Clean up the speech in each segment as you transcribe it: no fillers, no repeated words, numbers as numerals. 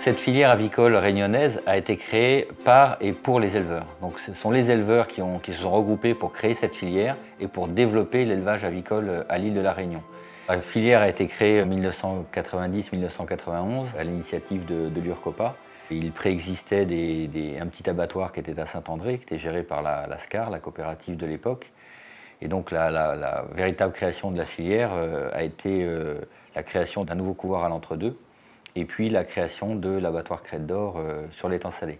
Cette filière avicole réunionnaise a été créée par et pour les éleveurs. Donc ce sont les éleveurs qui se sont regroupés pour créer cette filière et pour développer l'élevage avicole à l'île de la Réunion. La filière a été créée en 1990-1991 à l'initiative de l'URCOPA. Il préexistait un petit abattoir qui était à Saint-André, qui était géré par la SCAR, la coopérative de l'époque. Et donc la véritable création de la filière a été la création d'un nouveau couloir à l'entre-deux, et puis la création de l'abattoir Crête d'Or sur l'étang salé.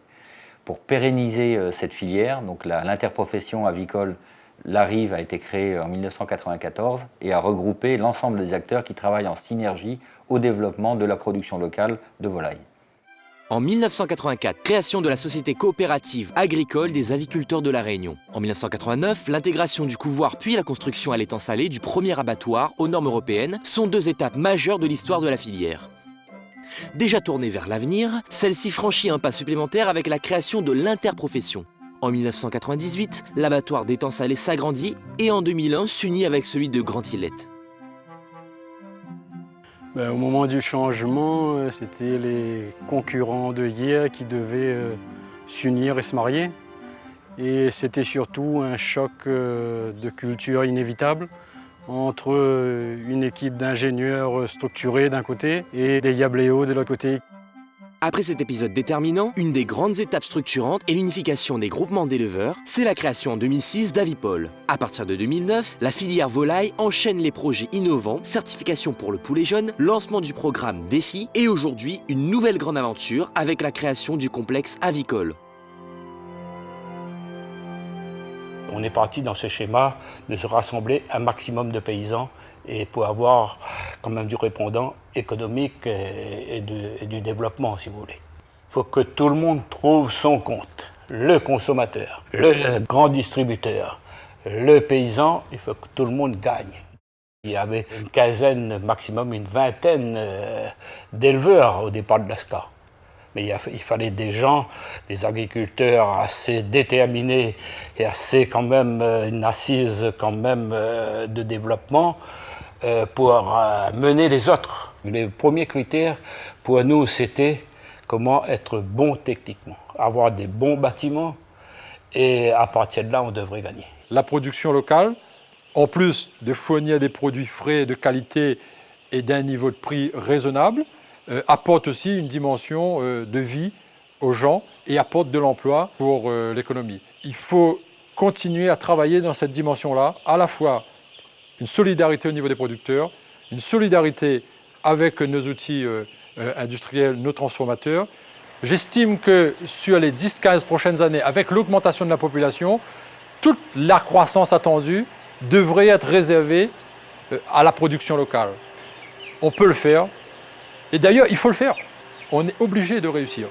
Pour pérenniser cette filière, donc l'interprofession avicole La Rive a été créée en 1994 et a regroupé l'ensemble des acteurs qui travaillent en synergie au développement de la production locale de volailles. En 1984, création de la Société coopérative agricole des aviculteurs de la Réunion. En 1989, l'intégration du couvoir puis la construction à l'étang salé du premier abattoir aux normes européennes sont deux étapes majeures de l'histoire de la filière. Déjà tournée vers l'avenir, celle-ci franchit un pas supplémentaire avec la création de l'interprofession. En 1998, l'abattoir d'étang salé s'agrandit et en 2001 s'unit avec celui de Grand-Îlette. Au moment du changement, c'était les concurrents de hier qui devaient s'unir et se marier. Et c'était surtout un choc de culture inévitable entre une équipe d'ingénieurs structurés d'un côté et des yabléos de l'autre côté. Après cet épisode déterminant, une des grandes étapes structurantes est l'unification des groupements d'éleveurs, c'est la création en 2006 d'Avipol. À partir de 2009, la filière volaille enchaîne les projets innovants, certification pour le poulet jaune, lancement du programme Défi et aujourd'hui une nouvelle grande aventure avec la création du complexe avicole. On est parti dans ce schéma de se rassembler un maximum de paysans et pour avoir quand même du répondant économique et du développement, si vous voulez. Il faut que tout le monde trouve son compte. Le consommateur, le grand distributeur, le paysan, il faut que tout le monde gagne. Il y avait une quinzaine, maximum une vingtaine d'éleveurs au départ de l'ASCA. Mais il fallait des gens, des agriculteurs assez déterminés et assez quand même, une assise quand même de développement pour mener les autres. Les premiers critères pour nous, c'était comment être bon techniquement, avoir des bons bâtiments et à partir de là, on devrait gagner. La production locale, en plus de fournir des produits frais, de qualité et d'un niveau de prix raisonnable, apporte aussi une dimension de vie aux gens et apporte de l'emploi pour l'économie. Il faut continuer à travailler dans cette dimension-là, à la fois une solidarité au niveau des producteurs, une solidarité avec nos outils industriels, nos transformateurs. J'estime que sur les 10-15 prochaines années, avec l'augmentation de la population, toute la croissance attendue devrait être réservée à la production locale. On peut le faire. Et d'ailleurs, il faut le faire. On est obligé de réussir.